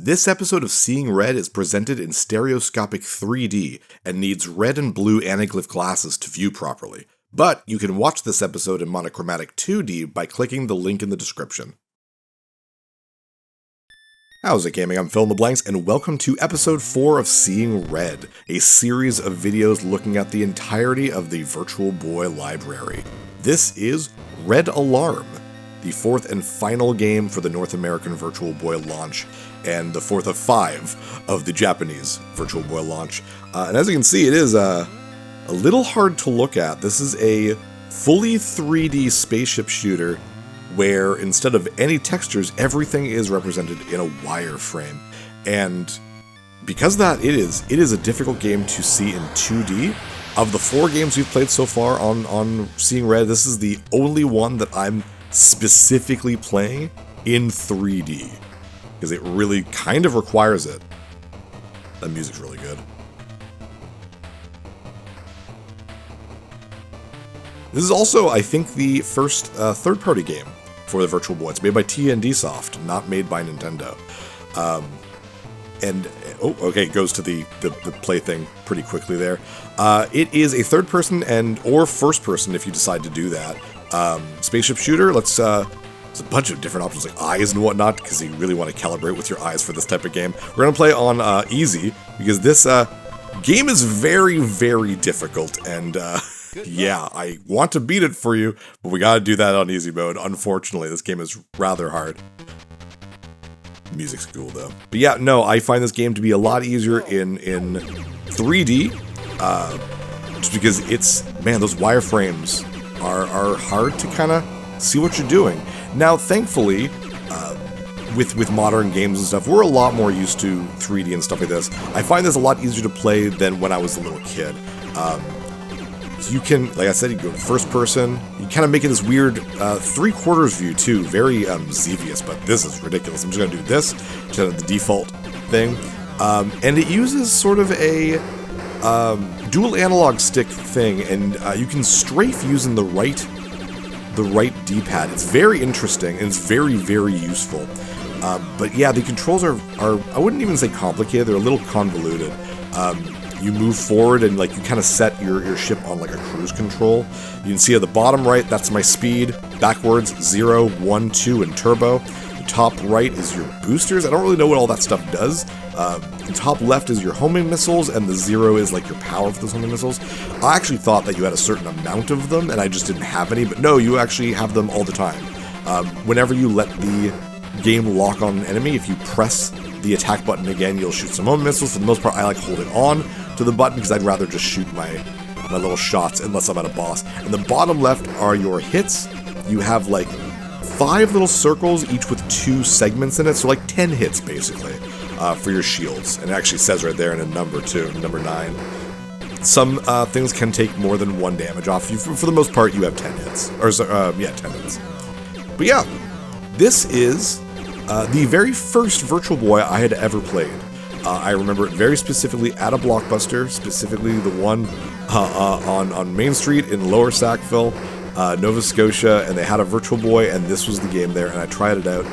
This episode of Seeing Red is presented in stereoscopic 3D and needs red and blue anaglyph glasses to view properly. But you can watch this episode in monochromatic 2D by clicking the link in the description. How's it, gaming? I'm Phil in the Blanks, and welcome to episode 4 of Seeing Red, a series of videos looking at the entirety of the Virtual Boy library. This is Red Alarm, the fourth and final game for the North American Virtual Boy launch, and the fourth of 5 of the Japanese Virtual Boy launch. And as you can see, it is a little hard to look at. This is a fully 3D spaceship shooter where instead of any textures, everything is represented in a wireframe. And because of that, it is a difficult game to see in 2D. Of the 4 games we've played so far on Seeing Red, this is the only one that I'm specifically playing in 3D, because it really kind of requires it. That music's really good. This is also, I think, the first third-party game for the Virtual Boy. It's made by TND Soft, not made by Nintendo. It goes to the play thing pretty quickly there. It is a third-person or first-person if you decide to do that. Spaceship shooter. There's a bunch of different options like eyes and whatnot, because you really want to calibrate with your eyes for this type of game. We're going to play on easy, because this game is very, very difficult, and yeah, I want to beat it for you, but we gotta do that on easy mode. Unfortunately, this game is rather hard. Music's cool, though. But yeah, no, I find this game to be a lot easier in 3D, just because those wireframes are hard to kind of see what you're doing. Now, thankfully, with modern games and stuff, we're a lot more used to 3D and stuff like this. I find this a lot easier to play than when I was a little kid. So you can, like I said, you go first person. You kind of make it this weird 3/4 view too, very Xevious, but this is ridiculous. I'm just gonna do this, to the default thing, and it uses sort of a dual analog stick thing, and you can strafe using the right D-pad. It's very interesting, and it's very, very useful. But yeah, the controls are I wouldn't even say complicated. They're a little convoluted. You move forward and you kind of set your ship on like a cruise control. You can see at the bottom right, that's my speed. Backwards, 0, 1, 2, and turbo. The top right is your boosters. I don't really know what all that stuff does. The top left is your homing missiles, and the 0 is like your power for those homing missiles. I actually thought that you had a certain amount of them, and I just didn't have any, but no, you actually have them all the time. Whenever you let the game lock on an enemy, if you press the attack button again, you'll shoot some homing missiles. For the most part, I like holding on to the button because I'd rather just shoot my little shots unless I'm at a boss. And the bottom left are your hits. You have like 5 little circles, each with 2 segments in it, so like 10 hits basically for your shields. And it actually says right there in a number too, number 9. Some things can take more than 1 damage off you. For the most part, you have 10 hits. 10 hits. But yeah, this is the very first Virtual Boy I had ever played. I remember it very specifically at a Blockbuster, specifically the one on Main Street in Lower Sackville, Nova Scotia, and they had a Virtual Boy, and this was the game there, and I tried it out,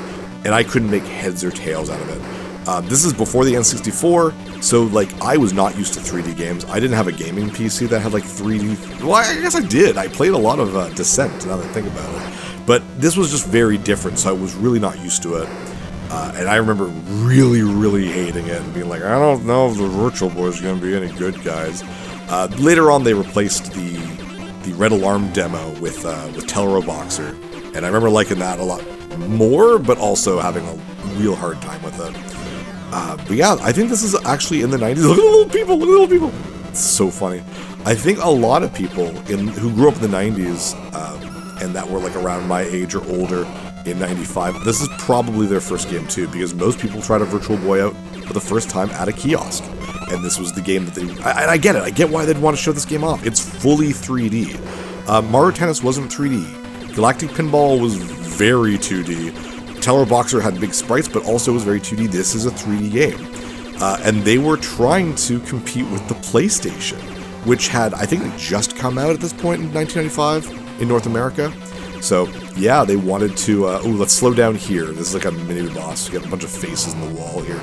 and I couldn't make heads or tails out of it. This is before the N64, so I was not used to 3D games. I didn't have a gaming PC that had 3D. Well, I guess I did. I played a lot of Descent, now that I think about it. But this was just very different, so I was really not used to it. And I remember really, really hating it and being like, I don't know if the Virtual Boy is going to be any good, guys. Later on, they replaced the Red Alarm demo with Telro Boxer, and I remember liking that a lot more, but also having a real hard time with it. But yeah, I think this is actually in the 90s. Look at the little people! Look at the little people! It's so funny. I think a lot of people who grew up in the 90s and that were around my age or older in 95, this is probably their first game too, because most people tried a Virtual Boy out for the first time at a kiosk, and this was the game that they... I get it, I get why they'd want to show this game off. It's fully 3D. Mario Tennis wasn't 3D. Galactic Pinball was very 2D. Telro Boxer had big sprites, but also was very 2D. This is a 3D game. And they were trying to compete with the PlayStation, which had, I think, just come out at this point in 1995 in North America. So yeah, they wanted to, let's slow down here. This is like a mini boss. You got a bunch of faces in the wall here.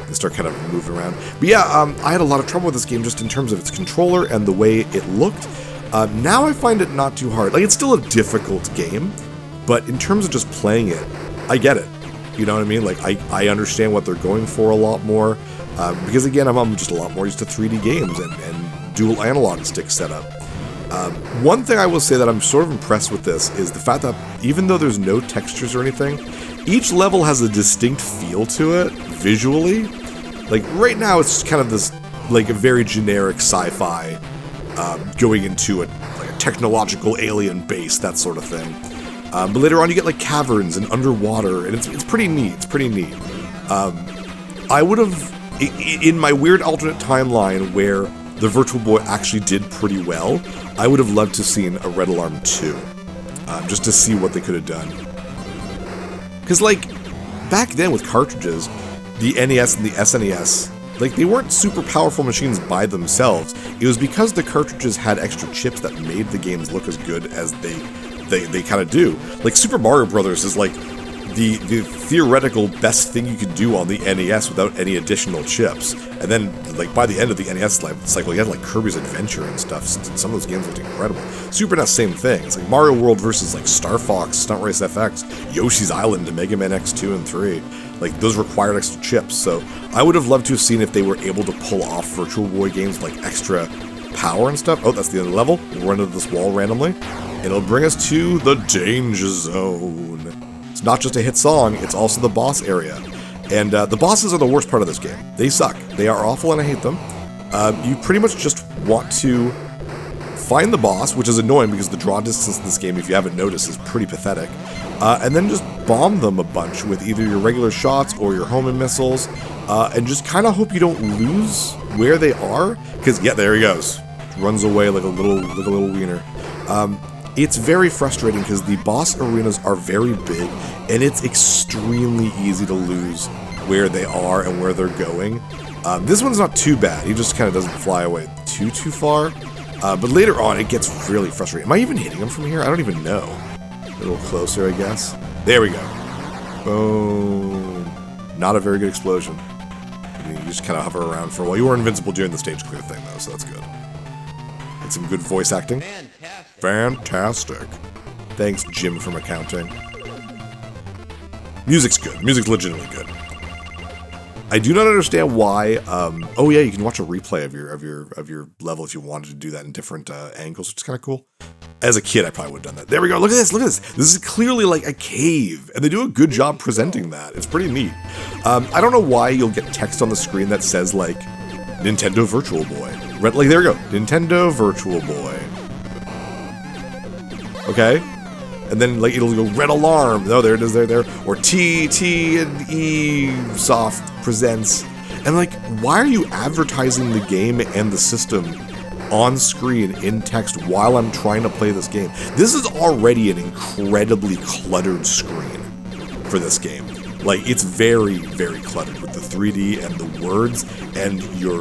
They start kind of moving around. But yeah, I had a lot of trouble with this game just in terms of its controller and the way it looked. Now I find it not too hard. Like, it's still a difficult game, but in terms of just playing it, I get it. You know what I mean? Like, I understand what they're going for a lot more. Because again, I'm just a lot more used to 3D games and dual analog stick setup. One thing I will say that I'm sort of impressed with this is the fact that even though there's no textures or anything, each level has a distinct feel to it visually. Like right now it's kind of this like a very generic sci-fi going into a technological alien base, that sort of thing. But later on you get like caverns and underwater, and it's pretty neat. It's pretty neat. I would have, in my weird alternate timeline where the Virtual Boy actually did pretty well, I would have loved to have seen a Red Alarm 2, just to see what they could have done. Because, like, back then with cartridges, the NES and the SNES, like, they weren't super powerful machines by themselves. It was because the cartridges had extra chips that made the games look as good as they kind of do. Like, Super Mario Brothers is, like, the theoretical best thing you could do on the NES without any additional chips. And then, like, by the end of the NES life cycle, you had, like, Kirby's Adventure and stuff. Some of those games looked incredible. Super NES, same thing. It's like Mario World versus, like, Star Fox, Stunt Race FX, Yoshi's Island, and Mega Man X2 and 3. Like, those required extra chips. So, I would have loved to have seen if they were able to pull off Virtual Boy games with, like, extra power and stuff. Oh, that's the end of the level. We'll run into this wall randomly. And it'll bring us to the Danger Zone. It's not just a hit song, it's also the boss area. And the bosses are the worst part of this game. They suck. They are awful and I hate them. You pretty much just want to find the boss, which is annoying because the draw distance in this game, if you haven't noticed, is pretty pathetic. And then just bomb them a bunch with either your regular shots or your homing missiles. And just kind of hope you don't lose where they are. Because, yeah, there he goes. Runs away like a little wiener. It's very frustrating because the boss arenas are very big, and it's extremely easy to lose where they are and where they're going. This one's not too bad. He just kind of doesn't fly away too far. But later on, it gets really frustrating. Am I even hitting him from here? I don't even know. A little closer, I guess. There we go. Boom. Not a very good explosion. I mean, you just kind of hover around for a while. You were invincible during the stage clear thing, though, so that's good. Had some good voice acting. Fantastic. Thanks, Jim, from accounting. Music's good. Music's legitimately good. I do not understand why. Oh yeah, you can watch a replay of your level if you wanted to do that in different angles, which is kind of cool. As a kid, I probably would have done that. There we go. Look at this. Look at this. This is clearly like a cave, and they do a good job presenting that. It's pretty neat. I don't know why you'll get text on the screen that says like Nintendo Virtual Boy. Like there we go. Nintendo Virtual Boy. Okay. And then like it'll go Red Alarm. Oh, there it is, there. Or T and E Soft presents. And like, why are you advertising the game and the system on screen in text while I'm trying to play this game? This is already an incredibly cluttered screen for this game. Like, it's very, very cluttered with the 3D and the words and your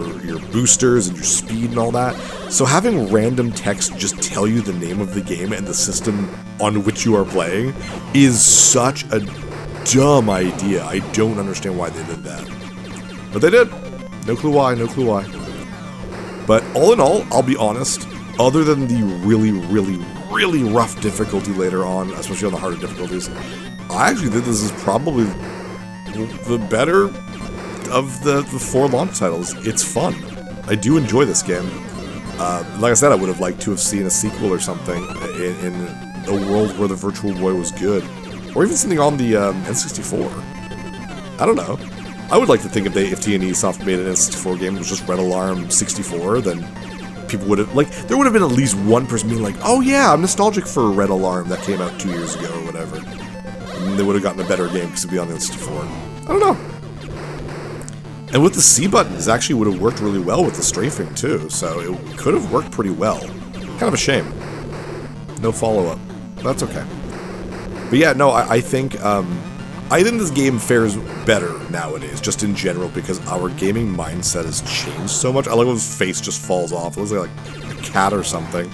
boosters and your speed and all that. So having random text just tell you the name of the game and the system on which you are playing is such a dumb idea. I don't understand why they did that. But they did. No clue why, no clue why. But all in all, I'll be honest, other than the really, really, really rough difficulty later on, especially on the harder difficulties, I actually think this is probably the better of the 4 launch titles. It's fun. I do enjoy this game. Like I said, I would have liked to have seen a sequel or something in a world where the Virtual Boy was good. Or even something on the N64. I don't know. I would like to think if T&E Soft made an N64 game that was just Red Alarm 64, then people would have, like, there would have been at least one person being like, oh yeah, I'm nostalgic for Red Alarm that came out 2 years ago or whatever. And they would have gotten a better game because it'd be on the N64. I don't know. And with the C buttons, actually would have worked really well with the strafing too, so it could have worked pretty well. Kind of a shame. No follow-up. That's okay. But yeah, no, I think this game fares better nowadays, just in general, because our gaming mindset has changed so much. I like when his face just falls off. It looks like a cat or something.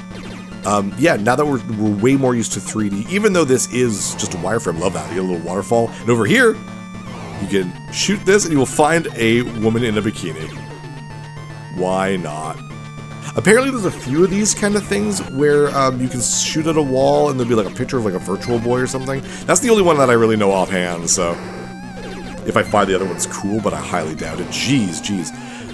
Yeah, now that we're way more used to 3D, even though this is just a wireframe, love that. You get a little waterfall. And over here, you can shoot this and you will find a woman in a bikini. Why not? Apparently there's a few of these kind of things where you can shoot at a wall and there'll be like a picture of like a virtual boy or something. That's the only one that I really know offhand, so if I find the other one's cool, but I highly doubt it. Jeez.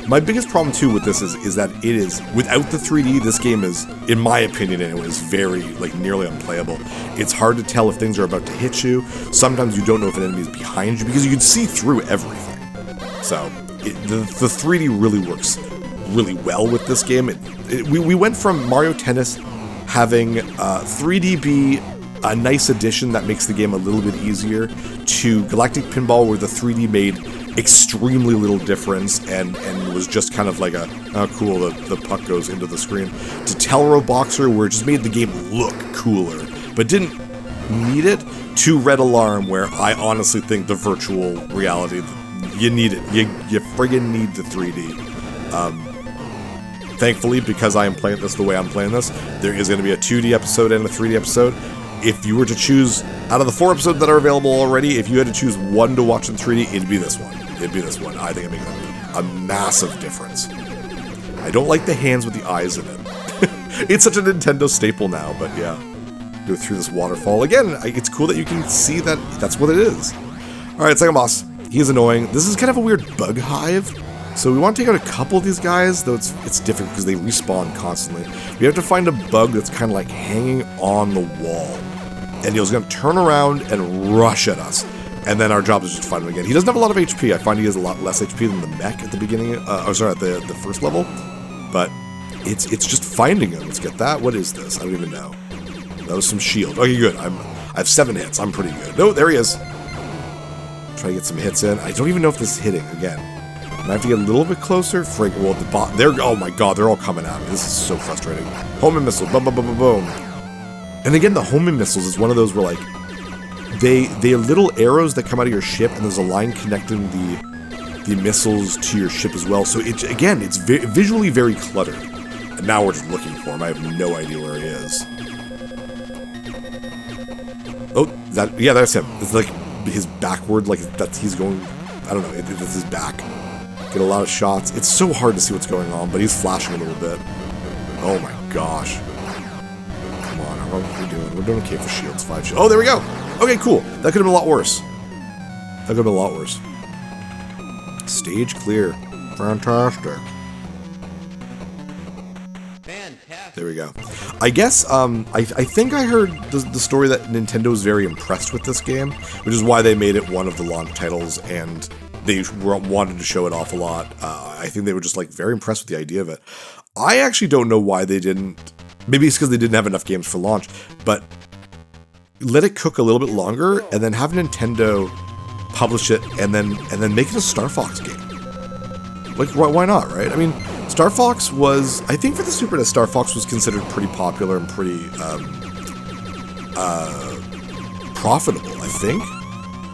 My biggest problem too with this is that it is, without the 3D, this game is, in my opinion anyway, is very, like, nearly unplayable. It's hard to tell if things are about to hit you. Sometimes you don't know if an enemy is behind you because you can see through everything. So, the 3D really works really well with this game. We went from Mario Tennis having 3D be a nice addition that makes the game a little bit easier, to Galactic Pinball where the 3D made extremely little difference and was just kind of like a, oh cool, the puck goes into the screen, to Telro Boxer where it just made the game look cooler, but didn't need it, to Red Alarm where I honestly think the virtual reality, you need it. You friggin' need the 3D. Thankfully, because I am playing this the way I'm playing this, there is going to be a 2D episode and a 3D episode. If you were to choose, out of the 4 episodes that are available already, if you had to choose one to watch in 3D, it'd be this one. I think it makes a massive difference. I don't like the hands with the eyes in it. It's such a Nintendo staple now, but yeah. Go through this waterfall. Again, it's cool that you can see that that's what it is. Alright, second boss. He is annoying. This is kind of a weird bug hive. So we want to take out a couple of these guys, though it's different because they respawn constantly. We have to find a bug that's kind of like hanging on the wall. And he's going to turn around and rush at us. And then our job is just to find him again. He doesn't have a lot of HP. I find he has a lot less HP than the mech at the beginning, at the first level. But it's just finding him. Let's get that. What is this? I don't even know. That was some shield. Okay, good. I have 7 hits. I'm pretty good. No, there he is. Try to get some hits in. I don't even know if this is hitting again. I have to get a little bit closer. Well, the bot. Oh my god, they're all coming at me. This is so frustrating. Homing missile. Boom, boom, boom, boom, boom. And again, the homing missiles is one of those where, like, they are little arrows that come out of your ship, and there's a line connecting the missiles to your ship as well. So it's visually very cluttered. And now we're just looking for him. I have no idea where he is. Oh, that's him. It's like his backward, like that he's going. I don't know. It's his back. Get a lot of shots. It's so hard to see what's going on, but he's flashing a little bit. Oh my gosh. Come on, how are we doing? We're doing okay for shields. 5 shields. Oh, there we go. Okay, cool. That could have been a lot worse. Stage clear. Fantastic. There we go. I guess, I think I heard the story that Nintendo was very impressed with this game, which is why they made it one of the launch titles, and they wanted to show it off a lot. I think they were just, like, very impressed with the idea of it. I actually don't know why they didn't. Maybe it's because they didn't have enough games for launch, but let it cook a little bit longer, and then have Nintendo publish it, and then make it a Star Fox game. Like, why not, right? I mean, Star Fox was, I think for the Super NES, Star Fox was considered pretty popular and pretty profitable, I think.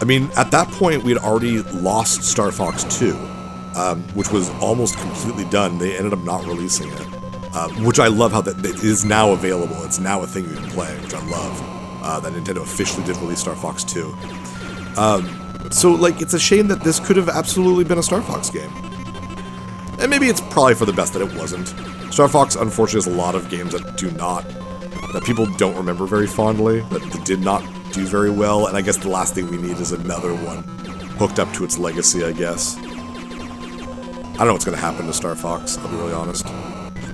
I mean, at that point, we had already lost Star Fox 2, which was almost completely done. They ended up not releasing it, which I love how that it is now available. It's now a thing you can play, which I love, that Nintendo officially did release Star Fox 2. So, like, it's a shame that this could have absolutely been a Star Fox game. And maybe it's probably for the best that it wasn't. Star Fox, unfortunately, has a lot of games that people don't remember very fondly, that did not do very well, and I guess the last thing we need is another one hooked up to its legacy, I guess. I don't know what's going to happen to Star Fox, I'll be really honest.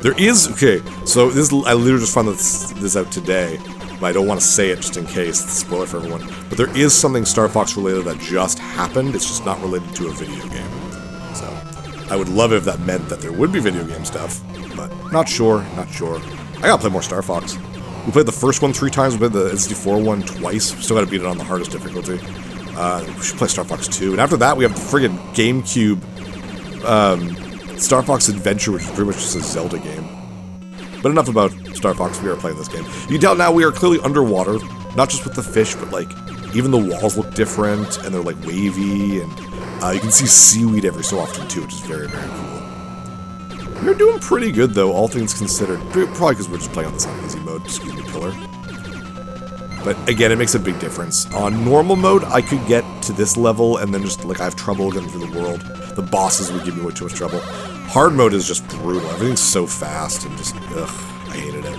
There is, okay, so I literally just found this out today, but I don't want to say it just in case, it's a spoiler for everyone. But there is something Star Fox related that just happened, it's just not related to a video game. So, I would love it if that meant that there would be video game stuff, but not sure. I gotta play more Star Fox. We played the first one 3 times, we played the SD4 one twice, we still gotta beat it on the hardest difficulty. We should play Star Fox 2, and after that we have the friggin' GameCube Star Fox Adventure, which is pretty much just a Zelda game. But enough about Star Fox, we are playing this game. You can tell now we are clearly underwater, not just with the fish, but like, even the walls look different, and they're like wavy, and you can see seaweed every so often too, which is very, very cool. We're doing pretty good though, all things considered. Probably because we're just playing on this on easy mode. mode, excuse me, pillar. But again, it makes a big difference. On normal mode, I could get to this level and then just, like, I have trouble getting through the world. The bosses would give me way too much trouble. Hard mode is just brutal. Everything's so fast and just, ugh, I hated it.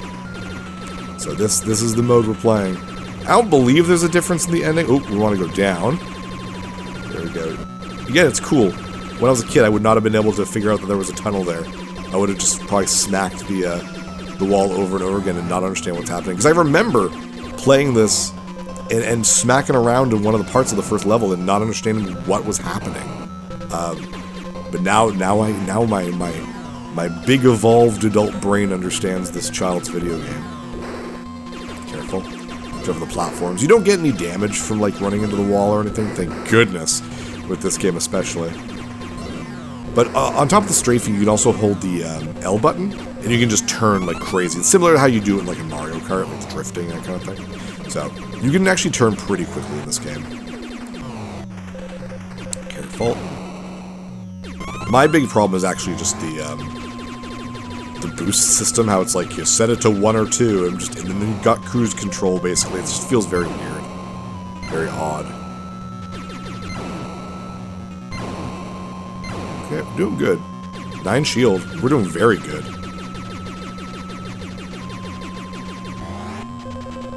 So this is the mode we're playing. I don't believe there's a difference in the ending. Oh, we want to go down. There we go. Again, it's cool. When I was a kid, I would not have been able to figure out that there was a tunnel there. I would have just probably smacked the wall over and over again and not understand what's happening. Because I remember playing this and smacking around in one of the parts of the first level and not understanding what was happening. But now my big evolved adult brain understands this child's video game. Careful. Over the platforms. You don't get any damage from like running into the wall or anything, thank goodness, with this game especially. But on top of the strafing, you can also hold the L button, and you can just turn like crazy. It's similar to how you do it in like a Mario Kart, like drifting, that kind of thing. So, you can actually turn pretty quickly in this game. Careful. My big problem is actually just the boost system, how it's like you set it to 1 or 2 and then you got cruise control basically. It just feels very weird. Very odd. Okay, we're doing good. 9 shield. We're doing very good.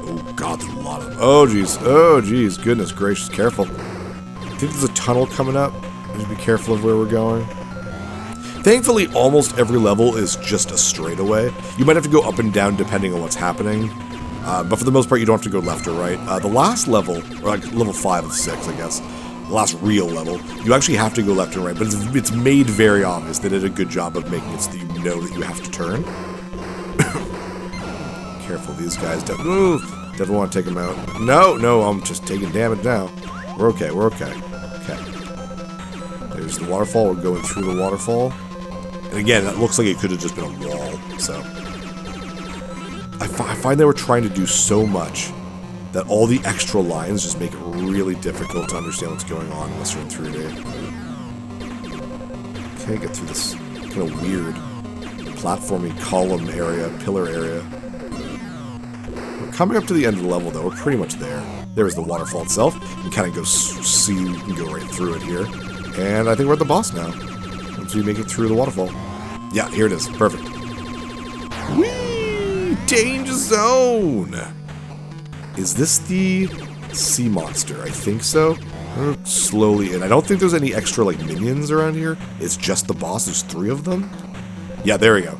Oh god, there's a lot of them. Oh jeez. Oh jeez. Goodness gracious. Careful. I think there's a tunnel coming up. Just be careful of where we're going. Thankfully, almost every level is just a straightaway. You might have to go up and down depending on what's happening, but for the most part, you don't have to go left or right. The last level, or like level 5 of 6, I guess, the last real level, you actually have to go left and right, but it's made very obvious. They did a good job of making it so that you know that you have to turn. Careful, these guys don't move. Definitely want to take them out. No, I'm just taking damage now. We're okay, we're okay. Okay. There's the waterfall. We're going through the waterfall. And again, that looks like it could have just been a wall, so... I find they were trying to do so much that all the extra lines just make it really difficult to understand what's going on unless you're in 3D. Okay, get through this kind of weird platformy column area, pillar area. We're coming up to the end of the level, though. We're pretty much there. There's the waterfall itself. You can kind of go see, you can go right through it here. And I think we're at the boss now. Once we make it through the waterfall. Yeah, here it is. Perfect. Whee! Danger zone! Is this the sea monster? I think so. We're slowly in. I don't think there's any extra, like, minions around here. It's just the boss. There's 3 of them. Yeah, there we go.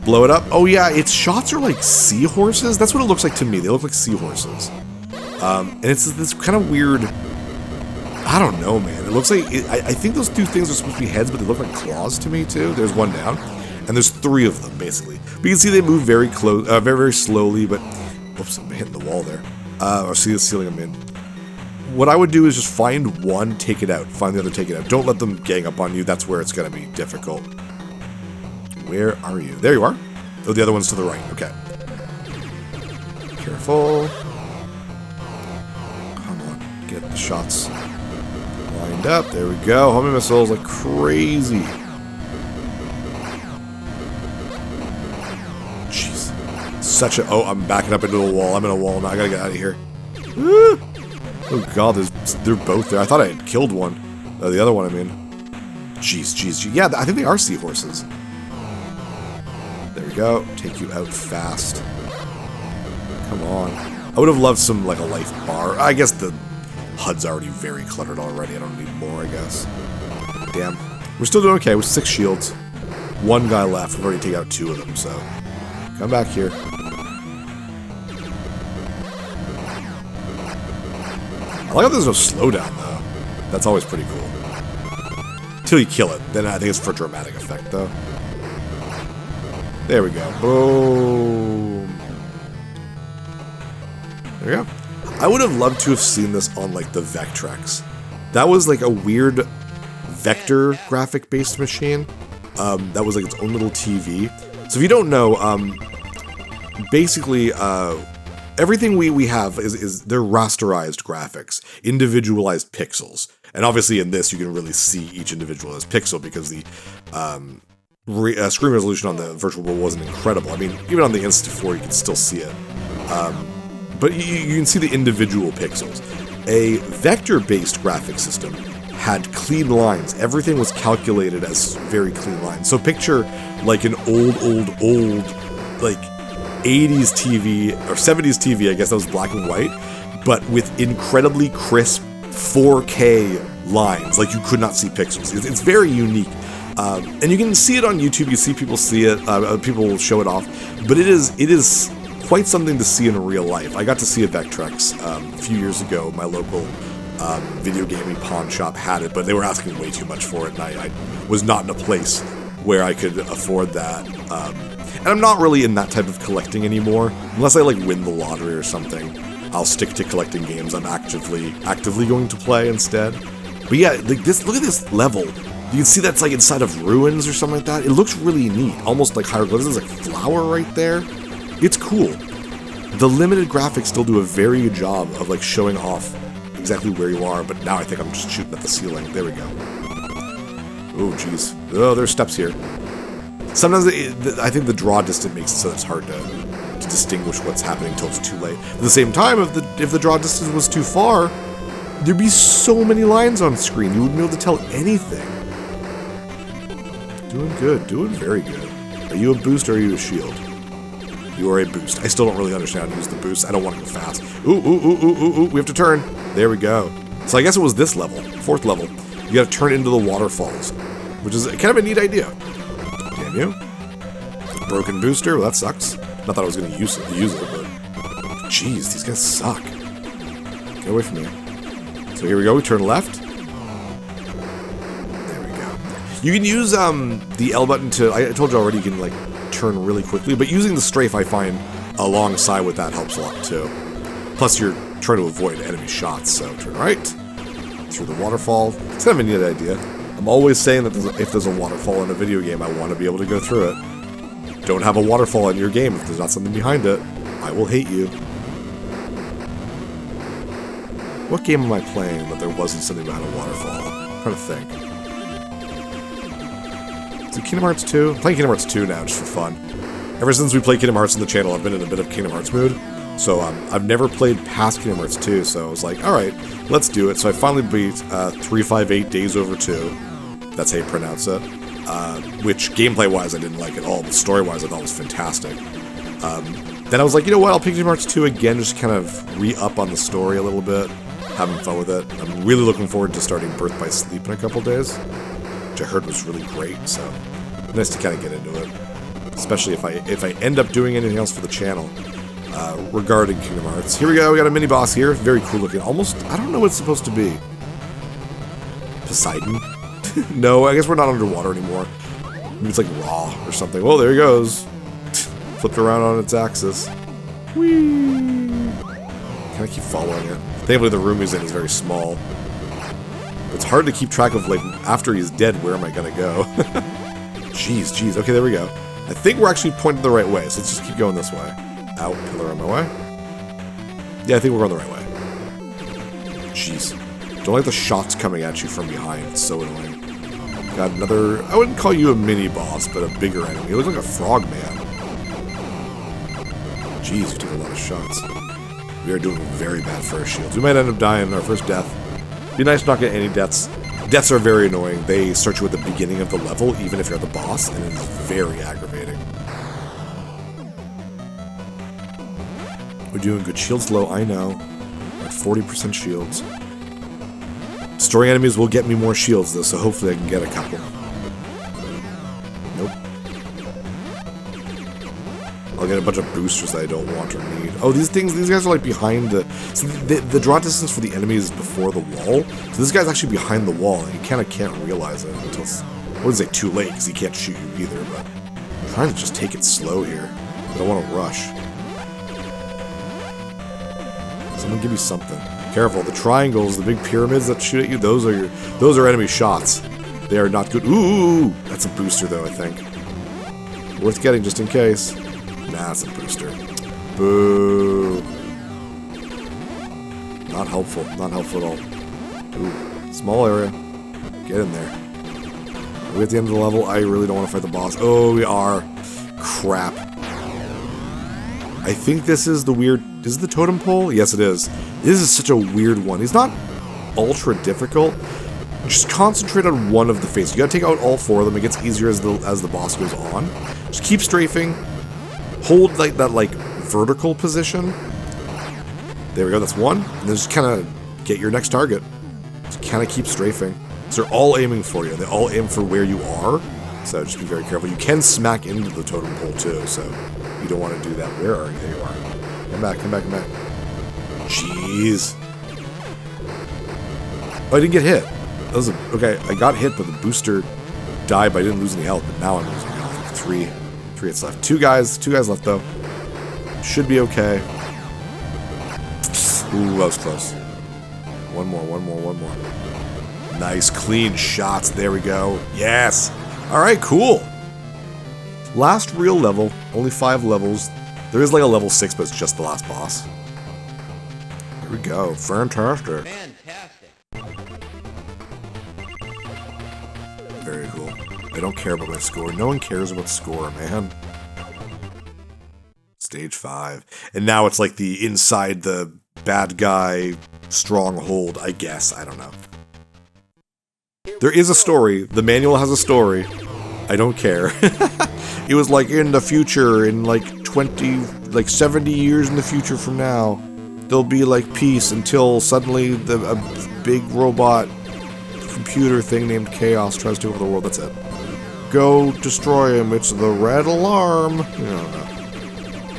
Blow it up. Oh, yeah, its shots are like seahorses. That's what it looks like to me. They look like seahorses. And it's this kind of weird... I don't know, man. It looks like... I think those 2 things are supposed to be heads, but they look like claws to me, too. There's one down. And there's 3 of them, basically. But you can see they move very close, very slowly, but... Oops, I'm hitting the wall there. Or see the ceiling I'm in. What I would do is just find one, take it out. Find the other, take it out. Don't let them gang up on you. That's where it's going to be difficult. Where are you? There you are. Oh, the other one's to the right. Okay. Careful. Come on. Get the shots lined up. There we go. Homing missiles like crazy. Jeez. Such a... Oh, I'm backing up into a wall. I'm in a wall now. I gotta get out of here. Woo! Oh god, they're both there. I thought I had killed one. The other one, I mean. Jeez. Yeah, I think they are seahorses. There we go. Take you out fast. Come on. I would have loved some, like, a life bar. I guess the HUD's already very cluttered already. I don't need more, I guess. Damn. We're still doing okay with 6 shields. 1 guy left. We've already taken out 2 of them, so... Come back here. I like how there's no slowdown, though. That's always pretty cool. Until you kill it. Then I think it's for dramatic effect, though. There we go. Boom. There we go. I would have loved to have seen this on, like, the Vectrex. That was, like, a weird vector graphic-based machine. That was, like, its own little TV. So if you don't know, basically, everything we have is they're rasterized graphics, individualized pixels. And obviously in this, you can really see each individualized pixel because the screen resolution on the Virtual Boy wasn't incredible. I mean, even on the N64, you could still see it. But you can see the individual pixels. A vector-based graphic system had clean lines. Everything was calculated as very clean lines. So picture like an old, like 80s TV, or 70s TV, I guess that was black and white, but with incredibly crisp 4K lines. Like you could not see pixels. It's very unique. And you can see it on YouTube, you see people see it, people show it off, but it is quite something to see in real life. I got to see a Vectrex a few years ago. My local video gaming pawn shop had it, but they were asking way too much for it, and I was not in a place where I could afford that. And I'm not really in that type of collecting anymore, unless I like win the lottery or something. I'll stick to collecting games I'm actively going to play instead. But yeah, like this, look at this level. You can see that's like inside of ruins or something like that. It looks really neat, almost like hieroglyphs. There's like a flower right there. It's cool. The limited graphics still do a very good job of like showing off exactly where you are, but now I think I'm just shooting at the ceiling. There we go. Oh, jeez. Oh, there's steps here. Sometimes I think the draw distance makes it so it's hard to distinguish what's happening until it's too late. At the same time, if the draw distance was too far, there'd be so many lines on screen. You wouldn't be able to tell anything. Doing good. Doing very good. Are you a boost or are you a shield? You are a boost. I still don't really understand how to use the boost. I don't want to go fast. Ooh. We have to turn. There we go. So I guess it was this level. 4th level. You gotta turn into the waterfalls, which is kind of a neat idea. Damn you. Broken booster. Well, that sucks. Not that I was gonna use it, but... Jeez, these guys suck. Get away from me. So here we go. We turn left. There we go. You can use the L button to... I told you already you can, like, turn really quickly, but using the strafe I find alongside with that helps a lot too. Plus you're trying to avoid enemy shots, so turn right through the waterfall. It's kind of a neat idea. I'm always saying that if there's a waterfall in a video game, I want to be able to go through it. Don't have a waterfall in your game if there's not something behind it. I will hate you. What game am I playing that there wasn't something behind a waterfall? I'm trying to think. Is it Kingdom Hearts 2? I'm playing Kingdom Hearts 2 now, just for fun. Ever since we played Kingdom Hearts on the channel, I've been in a bit of Kingdom Hearts mood. So I've never played past Kingdom Hearts 2, so I was like, alright, let's do it. So I finally beat 358 Days Over 2. That's how you pronounce it. Which, gameplay-wise, I didn't like at all, but story-wise, I thought was fantastic. Then I was like, you know what, I'll pick Kingdom Hearts 2 again, just kind of re-up on the story a little bit. Having fun with it. I'm really looking forward to starting Birth by Sleep in a couple days. Which I heard was really great, so nice to kind of get into it. Especially if I end up doing anything else for the channel regarding Kingdom Hearts. Here we go, we got a mini boss here. Very cool looking. Almost, I don't know what it's supposed to be. Poseidon? No, I guess we're not underwater anymore. Maybe it's like Raw or something. Well, there he goes. Flipped around on its axis. Whee! Kind of keep following it. Thankfully the room he's in is very small. It's hard to keep track of, like, after he's dead, where am I gonna go? Jeez. Okay, there we go. I think we're actually pointed the right way, so let's just keep going this way. Out, pillar on my way. Yeah, I think we're going the right way. Jeez. Don't like the shots coming at you from behind. It's so annoying. Got another... I wouldn't call you a mini-boss, but a bigger enemy. He looks like a frog man. Jeez, you took a lot of shots. We are doing very bad for our shields. We might end up dying in our first death. Be nice not get any deaths. Deaths are very annoying. They start you at the beginning of the level, even if you're the boss, and it is very aggravating. We're doing good. Shields low, I know. We're at 40% shields. Destroying enemies will get me more shields, though, so hopefully I can get a couple. Nope. I'll get a bunch of boosters that I don't want or need. Oh, these guys are like behind the... So the draw distance for the enemy is before the wall. So this guy's actually behind the wall, and you kind of can't realize it until it's... I wouldn't say too late, because he can't shoot you either, but... I'm trying to just take it slow here. I don't want to rush. Someone give me something. Careful, the triangles, the big pyramids that shoot at you, those are enemy shots. They are not good. Ooh! That's a booster, though, I think. Worth getting, just in case. Nah, it's a booster. Boo. Not helpful. Not helpful at all. Ooh. Small area. Get in there. Are we at the end of the level? I really don't want to fight the boss. Oh, we are. Crap. I think this is the weird... Is it the totem pole? Yes, it is. This is such a weird one. He's not ultra difficult. Just concentrate on one of the faces. You gotta take out all 4 of them. It gets easier as the boss goes on. Just keep strafing. Hold like that vertical position. There we go. That's one. And then just kind of get your next target. Just kind of keep strafing. So they're all aiming for you. They all aim for where you are. So just be very careful. You can smack into the totem pole too. So you don't want to do that. Where are you? There you are. Come back. Come back. Come back. Jeez. Oh, I didn't get hit. That was okay, I got hit, but the booster died, but I didn't lose any health. But now I'm losing health. 3 hits left. Two guys left though. Should be okay. Ooh, that was close. One more. Nice, clean shots. There we go. Yes. All right, cool. Last real level. Only 5 levels. There is like a level 6, but it's just the last boss. Here we go. Fantastic. Very cool. I don't care about my score. No one cares about score, man. Stage 5. And now it's like the inside the bad guy stronghold, I guess. I don't know. There is a story. The manual has a story. I don't care. It was like in the future, in like 70 years in the future from now, there'll be like peace until suddenly a big robot computer thing named Chaos tries to take over the world. That's it. Go destroy him. It's the red alarm.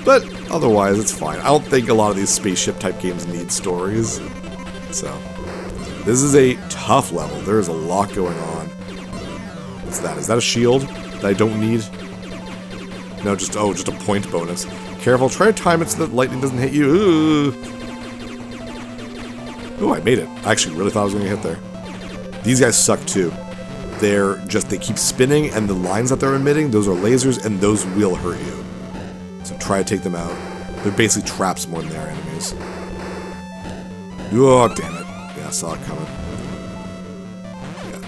But otherwise, it's fine. I don't think a lot of these spaceship type games need stories. So, this is a tough level. There is a lot going on. What's that? Is that a shield that I don't need? No, just a point bonus. Careful. Try to time it so that lightning doesn't hit you. Ooh, I made it. I actually really thought I was going to hit there. These guys suck too. They keep spinning, and the lines that they're emitting, those are lasers, and those will hurt you. So try to take them out. They're basically traps more than they're enemies. Oh, damn it. Yeah, I saw it coming. Yeah.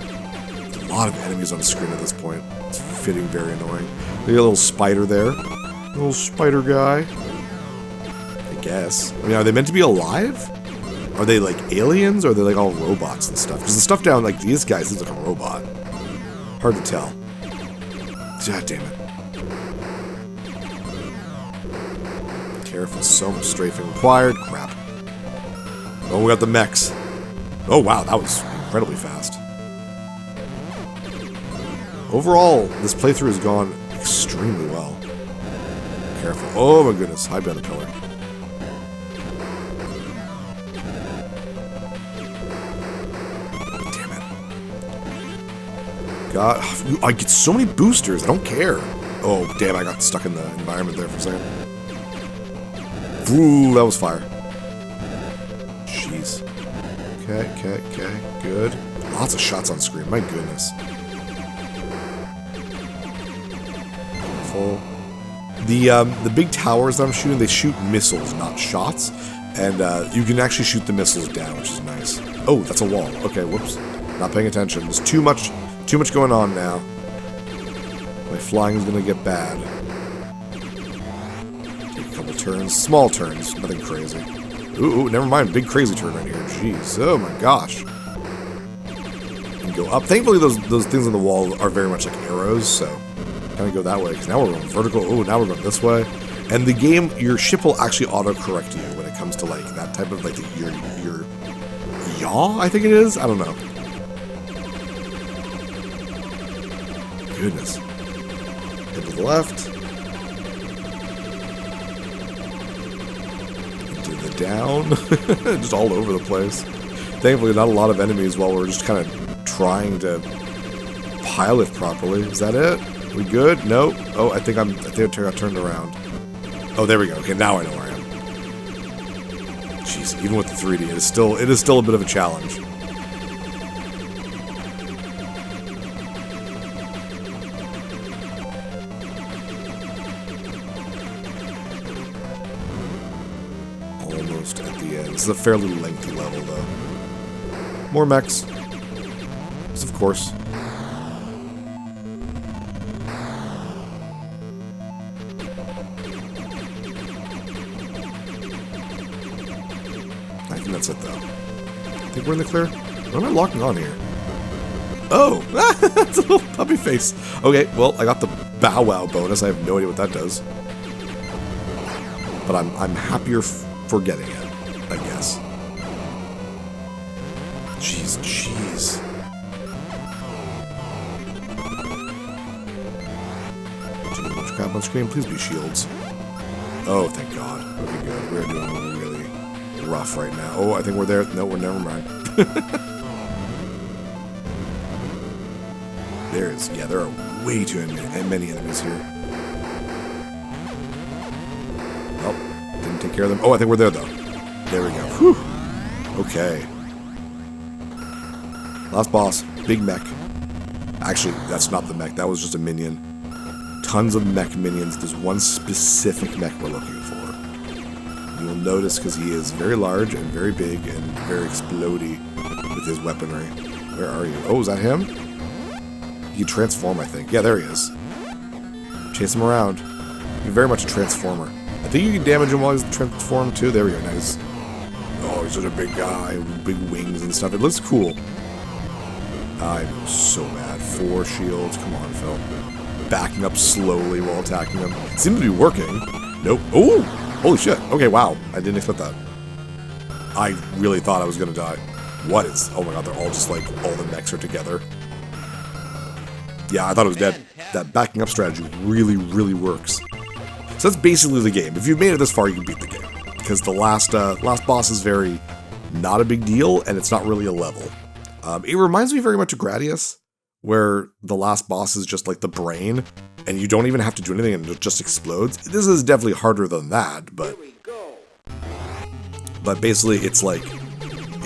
There's a lot of enemies on the screen at this point. It's getting very annoying. There's a little spider there. Little spider guy. I guess. I mean, are they meant to be alive? Are they like aliens, or are they like all robots and stuff? Because the stuff down like these guys is like a robot. Hard to tell. God damn it. Careful, so much strafing required. Crap. Oh, we got the mechs. Oh wow, that was incredibly fast. Overall, this playthrough has gone extremely well. Careful. Oh my goodness, hide behind the pillar. God, I get so many boosters. I don't care. Oh, damn, I got stuck in the environment there for a second. Ooh, that was fire. Jeez. Okay, good. Lots of shots on screen, my goodness. Full. The big towers that I'm shooting, they shoot missiles, not shots. And you can actually shoot the missiles down, which is nice. Oh, that's a wall. Okay, whoops. Not paying attention. There's too much going on now. My flying is gonna get bad. Take a couple turns. Small turns. Nothing crazy. Ooh, never mind. Big crazy turn right here. Jeez. Oh my gosh. And go up. Thankfully, those things on the wall are very much like arrows, so kind of go that way. Because now we're going vertical. Oh, now we're going this way. And the game, your ship will actually auto-correct you when it comes to like that type of like your yaw, I think it is. I don't know. Goodness. Head to the left. To the down. Just all over the place. Thankfully, not a lot of enemies while we're just kind of trying to pilot properly. Is that it? We good? Nope. Oh, I think I got turned around. Oh, there we go. Okay, now I know where I am. Jeez, even with the 3D, it is still a bit of a challenge. Almost at the end. This is a fairly lengthy level, though. More mechs. Yes, of course. think that's it, though. I think we're in the clear. What am I locking on here? Oh! That's a little puppy face. Okay, well, I got the Bow Wow bonus. I have no idea what that does. But I'm happier for getting it, I guess. Jeez. Too much crap on screen. Please be shields. Oh, thank God. Okay, good. We're doing really rough right now. Oh, I think we're there. No, we're never mind. There are way too many enemies here. Oh, didn't take care of them. Oh, I think we're there, though. There we go. Whew. Okay. Last boss. Big mech. Actually, that's not the mech. That was just a minion. Tons of mech minions. There's one specific mech we're looking for. You will notice because he is very large and very big and very explodey with his weaponry. Where are you? Oh, is that him? He can transform, I think. Yeah, there he is. Chase him around. He's very much a transformer. I think you can damage him while he's transformed too. There we go. Nice. Oh, he's such a big guy with big wings and stuff. It looks cool. I'm so mad. 4 shields. Come on, Phil. Backing up slowly while attacking him. Seems to be working. Nope. Oh! Holy shit. Okay, wow. I didn't expect that. I really thought I was going to die. What is... Oh my god, they're all just like... All the mechs are together. Yeah, I thought it was dead. That backing up strategy really, really works. So that's basically the game. If you've made it this far, you can beat the game. Because the last boss is very... Not a big deal, and it's not really a level. It reminds me very much of Gradius, where the last boss is just like the brain, and you don't even have to do anything and it just explodes. This is definitely harder than that, but basically it's like,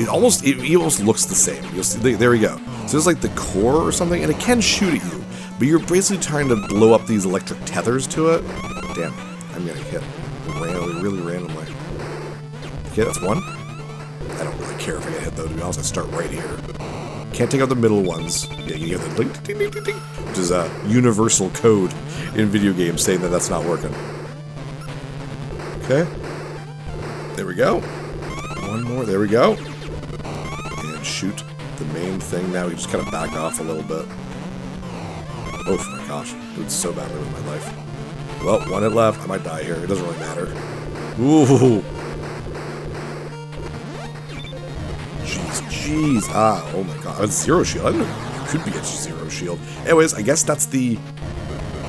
it almost looks the same. You'll see, there we go. So it's like the core or something, and it can shoot at you, but you're basically trying to blow up these electric tethers to it. Damn, I'm getting hit really randomly. Okay, that's one. I don't really care if I get hit though, to be honest. I start right here. Can't take out the middle ones. Yeah, you hear the ding, ding, ding, ding, ding, which is a universal code in video games saying that that's not working. Okay. There we go. One more. There we go. And shoot the main thing. Now we just kind of back off a little bit. Oh my gosh. It's so badly with my life. Well, one hit left. I might die here. It doesn't really matter. Ooh. Jeez. Ah, oh my god. It's zero shield. I didn't know you could be a zero shield. Anyways, I guess that's the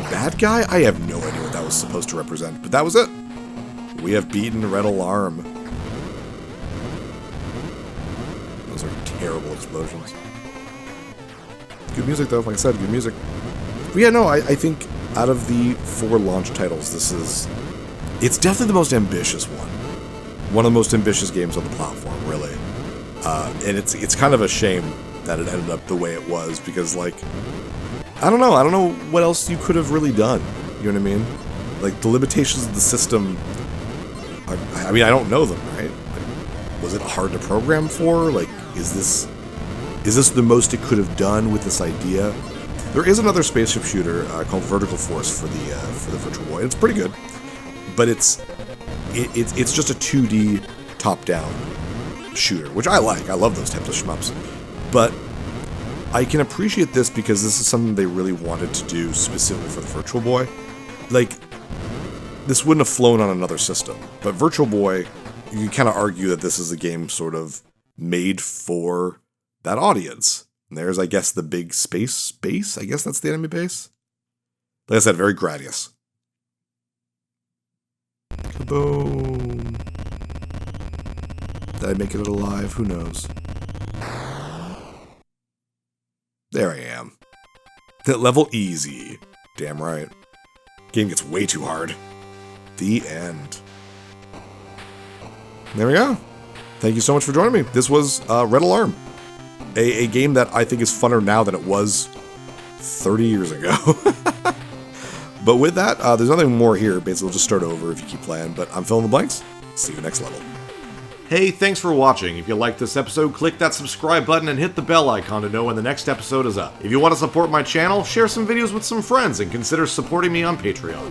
bad guy? I have no idea what that was supposed to represent, but that was it. We have beaten Red Alarm. Those are terrible explosions. Good music, though. Like I said, good music. But yeah, no, I think out of the 4 launch titles, it's definitely the most ambitious one. One of the most ambitious games on the platform, really. And it's kind of a shame that it ended up the way it was, because, like, I don't know what else you could have really done, you know what I mean? Like, the limitations of the system, I mean, I don't know them, right? Like, was it hard to program for? Like, is this the most it could have done with this idea? There is another spaceship shooter called Vertical Force for the Virtual Boy. It's pretty good, but it's just a 2D top-down shooter, which I like. I love those types of shmups. But I can appreciate this because this is something they really wanted to do specifically for the Virtual Boy. Like, this wouldn't have flown on another system. But Virtual Boy, you can kind of argue that this is a game sort of made for that audience. And there's, I guess, the big space base. I guess that's the enemy base. Like I said, very Gradius. Kaboom. Did I make it alive? Who knows? There I am. That level easy. Damn right. Game gets way too hard. The end. There we go. Thank you so much for joining me. This was Red Alarm. A game that I think is funner now than it was 30 years ago. But with that, there's nothing more here. Basically, we'll just start over if you keep playing. But I'm Phil in the Blanks. See you next level. Hey, thanks for watching. If you liked this episode, click that subscribe button and hit the bell icon to know when the next episode is up. If you want to support my channel, share some videos with some friends and consider supporting me on Patreon.